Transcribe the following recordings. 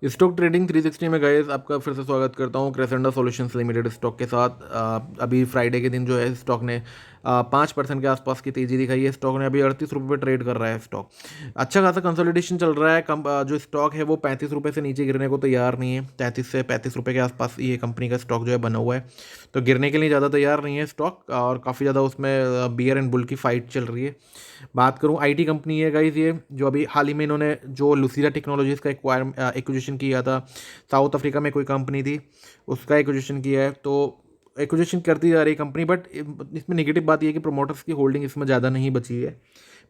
Stock trading 360 में guys आपका फिर से स्वागत करता हूँ क्रेसेंडा सॉल्यूशंस लिमिटेड स्टॉक के साथ। अभी फ्राइडे के दिन जो है स्टॉक ने 5% के आसपास की तेज़ी दिखाई है। स्टॉक ने अभी 38 रुपये पे ट्रेड कर रहा है। स्टॉक अच्छा खासा कंसोलिडेशन चल रहा है। जो स्टॉक है वो 35 रुपये से नीचे गिरने को तैयार नहीं है। 33 से 35 रुपये के आसपास ये कंपनी का स्टॉक जो है बना हुआ है, तो गिरने के लिए ज़्यादा तैयार नहीं है स्टॉक, और काफ़ी ज़्यादा उसमें बियर एंड बुल की फाइट चल रही है। बात करूं आईटी कंपनी है गाइज, ये जो अभी हाल ही में इन्होंने जो लुसीडा टेक्नोलॉजीज का एक्विजिशन किया था। साउथ अफ्रीका में कोई कंपनी थी, उसका एक्विजिशन किया है। तो एक्विजिशन करती जा रही कंपनी, बट इसमें नेगेटिव बात यह है कि प्रोमोटर्स की होल्डिंग इसमें ज़्यादा नहीं बची है।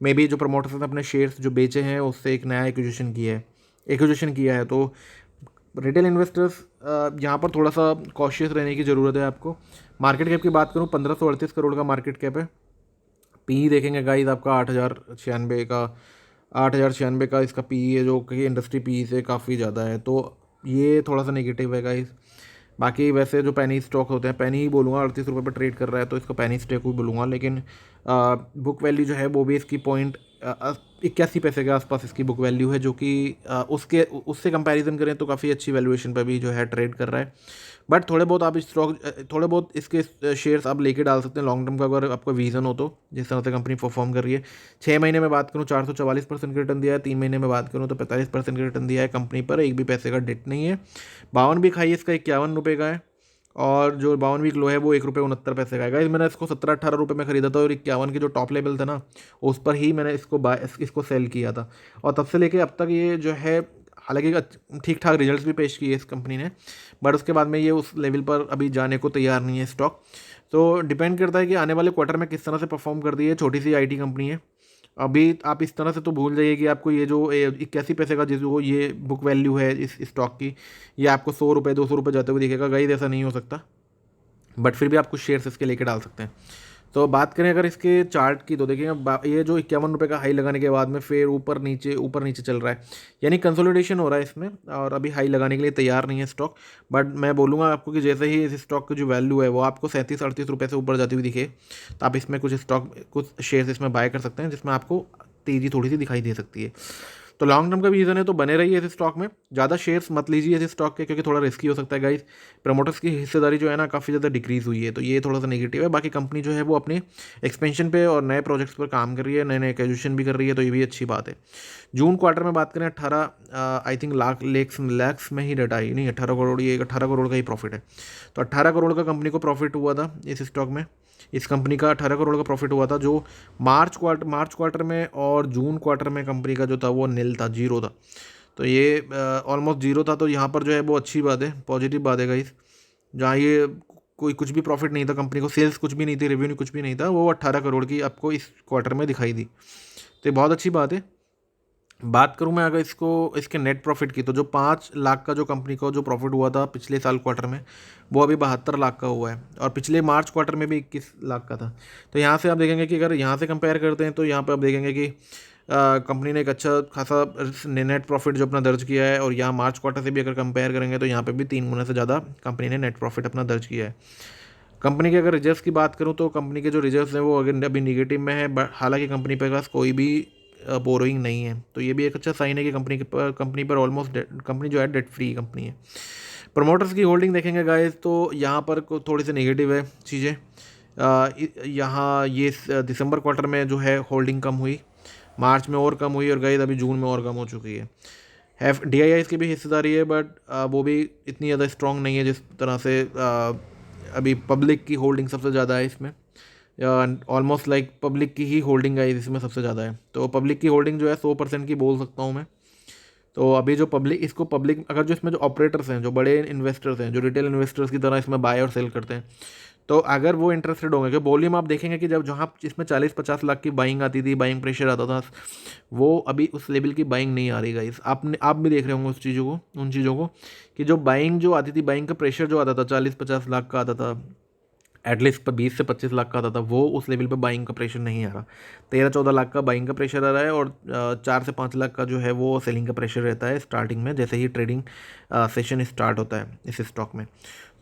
मे बी जो प्रोमोटर्स ने अपने शेयर्स जो बेचे हैं उससे एक नया एक्विजिशन किया है। तो रिटेल इन्वेस्टर्स यहाँ पर थोड़ा सा कॉशियस रहने की ज़रूरत है आपको। मार्केट कैप की बात करूँ, 1538 करोड़ का मार्केट कैप है। पी देखेंगे गाइस आपका 8,096 का इसका पी है, जो कि इंडस्ट्री पी से काफ़ी ज़्यादा है। तो ये थोड़ा सा नेगेटिव है गाइस। बाकी वैसे जो पैनी स्टॉक होते हैं, पैनी ही बोलूँगा, 38 रुपये पर ट्रेड कर रहा है तो इसको पैनी स्टॉक ही बोलूँगा। लेकिन बुक वैल्यू जो है वो भी इसकी 81 पैसे के आसपास इसकी बुक वैल्यू है, जो कि उसके उससे कंपैरिजन करें तो काफ़ी अच्छी वैल्यूएशन पर भी जो है ट्रेड कर रहा है। बट थोड़े बहुत आप स्टॉक थोड़े बहुत इसके शेयर्स आप लेके डाल सकते हैं लॉन्ग टर्म का, अगर आपका विजन हो तो। जिस तरह से कंपनी परफॉर्म कर रही है, 6 महीने में बात करूँ 444% का रिटर्न दिया है, 3 महीने में बात करूँ तो 45% का रिटर्न दिया है कंपनी पर। एक भी पैसे का डेट नहीं है। 52 वीक हाई इसका 51 रुपये का है, और जो 52 वीक लो है वो 1 रुपये 69 पैसे का है। गाइस मैंने इसको 17-18 रुपये में खरीदा था, और 51 की जो टॉप लेवल था ना, उस पर ही मैंने इसको सेल किया था। और तब से लेके अब तक ये जो है, हालांकि ठीक ठाक रिजल्ट्स भी पेश किए इस कंपनी ने, बट उसके बाद में ये उस लेवल पर अभी जाने को तैयार नहीं है स्टॉक। तो डिपेंड करता है कि आने वाले क्वार्टर में किस तरह से परफॉर्म करती है। छोटी सी आईटी कंपनी है। अभी आप इस तरह से तो भूल जाइए कि आपको ये जो 81 पैसे का जो ये बुक वैल्यू है इस स्टॉक की, ये आपको 100 रुपये 200 रुपये जाते हुए दिखेगा। गाइस ऐसा नहीं हो सकता, बट फिर भी आप कुछ शेयर्स इसके लेके डाल सकते हैं। तो बात करें अगर इसके चार्ट की, तो देखिए ये जो 51 रुपये का हाई लगाने के बाद में फिर ऊपर नीचे चल रहा है, यानी कंसोलिडेशन हो रहा है इसमें, और अभी हाई लगाने के लिए तैयार नहीं है स्टॉक। बट मैं बोलूँगा आपको कि जैसे ही इस स्टॉक की जो वैल्यू है वो आपको 37-38 रुपये से ऊपर जाती हुई दिखे, तो आप इसमें कुछ शेयर्स इसमें बाय कर सकते हैं, जिसमें आपको तेज़ी थोड़ी सी दिखाई दे सकती है। तो लॉन्ग टर्म का भी रीज़न है, तो बने रहिए इस स्टॉक में। ज़्यादा शेयर्स मत लीजिए इस स्टॉक के, क्योंकि थोड़ा रिस्की हो सकता है गाइस। प्रमोटर्स की हिस्सेदारी जो है ना काफ़ी ज़्यादा डिक्रीज़ हुई है, तो ये थोड़ा सा नेगेटिव है। बाकी कंपनी जो है वो अपने एक्सपेंशन पे और नए प्रोजेक्ट्स पर काम कर रही है, नए नए एक्विजिशन भी कर रही है, तो ये भी अच्छी बात है। जून क्वार्टर में बात करें, 18 आई थिंक लैक्स में ही डाटा आई नहीं, 18 करोड़, ये 18 करोड़ का ही प्रॉफिट है। तो 18 करोड़ का कंपनी को प्रॉफिट हुआ था इस स्टॉक में। इस कंपनी का 18 करोड़ का प्रॉफिट हुआ था, जो मार्च क्वार्टर में और जून क्वार्टर में कंपनी का जो था वो नील था, जीरो था। तो ये ऑलमोस्ट जीरो था, तो यहाँ पर जो है वो अच्छी बात है, पॉजिटिव बात है गाइस। जहाँ ये कोई कुछ भी प्रॉफिट नहीं था, कंपनी को सेल्स कुछ भी नहीं थी, रेवेन्यू कुछ भी नहीं था, वो 18 करोड़ की आपको इस क्वार्टर में दिखाई दी। तो ये बहुत अच्छी बात है। बात करूं मैं अगर इसके नेट प्रॉफिट की, तो जो 5 लाख का जो कंपनी का जो प्रॉफिट हुआ था पिछले साल क्वार्टर में, वो अभी 72 लाख का हुआ है, और पिछले मार्च क्वार्टर में भी 21 लाख का था। तो यहाँ से आप देखेंगे कि अगर यहाँ से कंपेयर करते हैं, तो यहाँ पे आप देखेंगे कि कंपनी ने एक अच्छा खासा नेट प्रॉफिट जो अपना दर्ज किया है, और यहाँ मार्च क्वार्टर से भी अगर कंपेयर करेंगे तो यहाँ पे भी 3 गुना से ज़्यादा कंपनी ने नेट प्रॉफिट अपना दर्ज किया है। कंपनी के अगर रिजर्व्स की बात करूं, तो कंपनी के जो रिजर्व्स हैं वो अगर अभी निगेटिव में है, बट हालांकि कंपनी के पास कोई भी बोरोइंग नहीं है, तो ये भी एक अच्छा साइन है कि कंपनी पर ऑलमोस्ट कंपनी जो है डेट फ्री कंपनी है। प्रमोटर्स की होल्डिंग देखेंगे गाइस, तो यहाँ पर थोड़ी सी नेगेटिव है चीज़ें। यहाँ ये दिसंबर क्वार्टर में जो है होल्डिंग कम हुई, मार्च में और कम हुई, और गाइस अभी जून में और कम हो चुकी है। DIIs की भी हिस्सेदारी है, बट वो भी इतनी ज़्यादा स्ट्रॉन्ग नहीं है जिस तरह से अभी पब्लिक की होल्डिंग सबसे ज़्यादा है इसमें। ऑलमोस्ट लाइक पब्लिक की ही होल्डिंग है इसमें सबसे ज़्यादा है, तो पब्लिक की होल्डिंग जो है 100% की बोल सकता हूँ मैं। तो अभी जो पब्लिक अगर जो इसमें जो ऑपरेटर्स हैं, जो बड़े इन्वेस्टर्स हैं, जो रिटेल इन्वेस्टर्स की तरह इसमें बाय और सेल करते हैं, तो अगर वो इंटरेस्टेड होंगे, कि वॉल्यूम आप देखेंगे कि जब जहाँ इसमें 40-50 लाख की बाइंग आती थी, बाइंग प्रेशर आता था, वो अभी उस लेवल की बाइंग नहीं आ रही गाइस। आप भी देख रहे होंगे उन चीज़ों को, कि जो बाइंग जो आती थी, बाइंग का प्रेशर जो आता था 40-50 लाख का आता था, एटलीस्ट पर 20 से 25 लाख का आता था, वो उस लेवल पे बाइंग का प्रेशर नहीं आ रहा। 13-14 लाख का बाइंग का प्रेशर आ रहा है, और 4 से 5 लाख का जो है वो सेलिंग का प्रेशर रहता है स्टार्टिंग में, जैसे ही ट्रेडिंग सेशन स्टार्ट होता है इस स्टॉक में।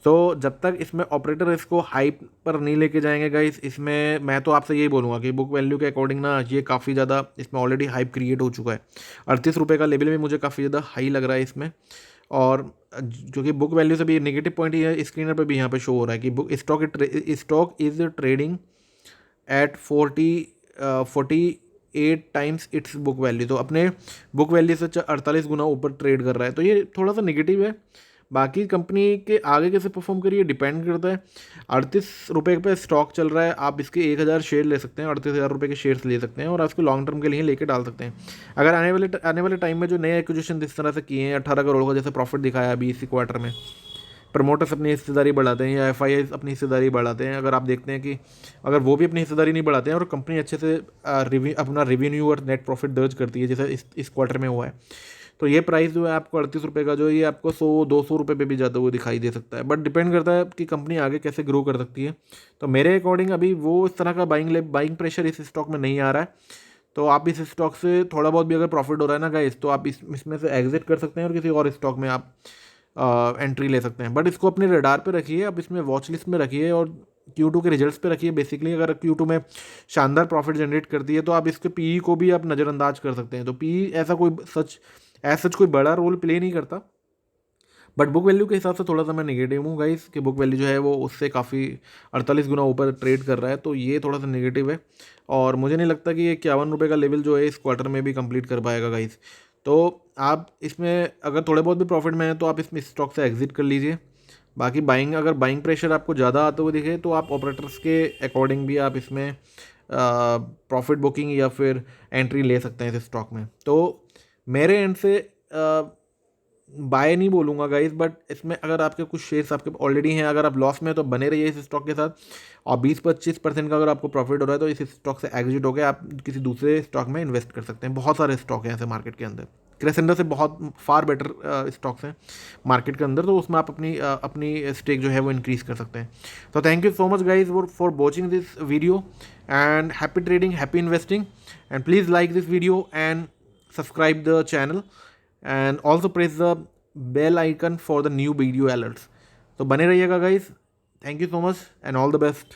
तो जब तक इसमें ऑपरेटर इसको हाइप पर नहीं लेके जाएंगे गाइस, इसमें मैं तो आपसे यही बोलूँगा कि बुक वैल्यू के अकॉर्डिंग ना ये काफ़ी ज़्यादा इसमें ऑलरेडी हाइप क्रिएट हो चुका है। 38 रुपये का लेवल भी मुझे काफ़ी ज़्यादा हाई लग रहा है इसमें, और जो कि बुक वैल्यू से भी नेगेटिव पॉइंट ये स्क्रीनर पे भी यहाँ पे शो हो रहा है कि book stock is trading at 48 times it's book value. तो अपने बुक वैल्यू से 48 गुना ऊपर ट्रेड कर रहा है, तो ये थोड़ा सा नेगेटिव है। बाकी कंपनी के आगे कैसे परफॉर्म करिए डिपेंड करता है। 38 रुपये पे स्टॉक चल रहा है, आप इसके 1000 शेयर ले सकते हैं, 38,000 रुपये के शेयर्स ले सकते हैं और आप इसको लॉन्ग टर्म के लिए लेके डाल सकते हैं। अगर आने वाले टाइम में जो नए एक्विजिशन इस तरह से किए हैं, 18 करोड़ का जैसे प्रॉफिट दिखाया अभी इसी क्वार्टर में, प्रमोटर्स अपनी हिस्सेदारी बढ़ाते हैं या एफ अपनी हिस्सेदारी बढ़ाते हैं, अगर आप देखते हैं कि अगर वो भी अपनी हिस्सेदारी नहीं बढ़ाते हैं और कंपनी अच्छे से अपना रेवेन्यू और नेट प्रॉफिट दर्ज करती है जैसे इस क्वार्टर में हुआ है, तो ये प्राइस जो है आपको 38 रुपये का जो है ये आपको 100-200 रुपये पे भी जाता हुआ दिखाई दे सकता है। बट डिपेंड करता है कि कंपनी आगे कैसे ग्रो कर सकती है। तो मेरे अकॉर्डिंग अभी वो इस तरह का बाइंग प्रेशर इस स्टॉक में नहीं आ रहा है। तो आप इस स्टॉक से थोड़ा बहुत भी अगर प्रॉफिट हो रहा है ना गाइस, तो आप इसमें से एग्जिट कर सकते हैं और किसी और स्टॉक में आप एंट्री ले सकते हैं। बट इसको अपने रडार पे रखिए, आप इसमें वॉच लिस्ट में रखिए और Q2 के रिजल्ट्स पे रखिए। बेसिकली अगर Q2 में शानदार प्रॉफिट जनरेट करती है तो आप इसके पीई को भी आप नज़रअंदाज कर सकते हैं। तो पीई ऐसा कोई बड़ा रोल प्ले नहीं करता, बट बुक वैल्यू के हिसाब से थोड़ा सा मैं नेगेटिव हूँ गाइस कि बुक वैल्यू जो है वो उससे काफ़ी 48 गुना ऊपर ट्रेड कर रहा है, तो ये थोड़ा सा नेगेटिव है। और मुझे नहीं लगता कि ये 51 रुपये का लेवल जो है इस क्वार्टर में भी कंप्लीट कर पाएगा गाइस। तो आप इसमें अगर थोड़े बहुत भी प्रॉफिट में है तो आप इसमें स्टॉक से एग्जिट कर लीजिए। बाकी अगर बाइंग प्रेशर आपको ज़्यादा आते हुए दिखे तो आप ऑपरेटर्स के अकॉर्डिंग भी आप इसमें प्रॉफिट बुकिंग या फिर एंट्री ले सकते हैं इस स्टॉक में। तो मेरे एंड से बाय नहीं बोलूँगा गाइस, बट इसमें अगर आपके कुछ शेयर्स आपके ऑलरेडी हैं, अगर आप लॉस में तो बने रहिए इस स्टॉक के साथ, और 20-25% का अगर आपको प्रॉफिट हो रहा है तो इस स्टॉक से एग्जिट होकर आप किसी दूसरे स्टॉक में इन्वेस्ट कर सकते हैं। बहुत सारे स्टॉक हैं ऐसे मार्केट के अंदर, क्रेसेंडा से बहुत फार बेटर स्टॉक्स हैं मार्केट के अंदर, तो उसमें आप अपनी स्टेक जो है वो इंक्रीज़ कर सकते हैं। तो thank you so much guys for watching this video and happy trading, happy investing, and please like this video and subscribe the channel and also press the bell icon for the new video alerts। तो बने रहिएगा guys, thank you so much and all the best.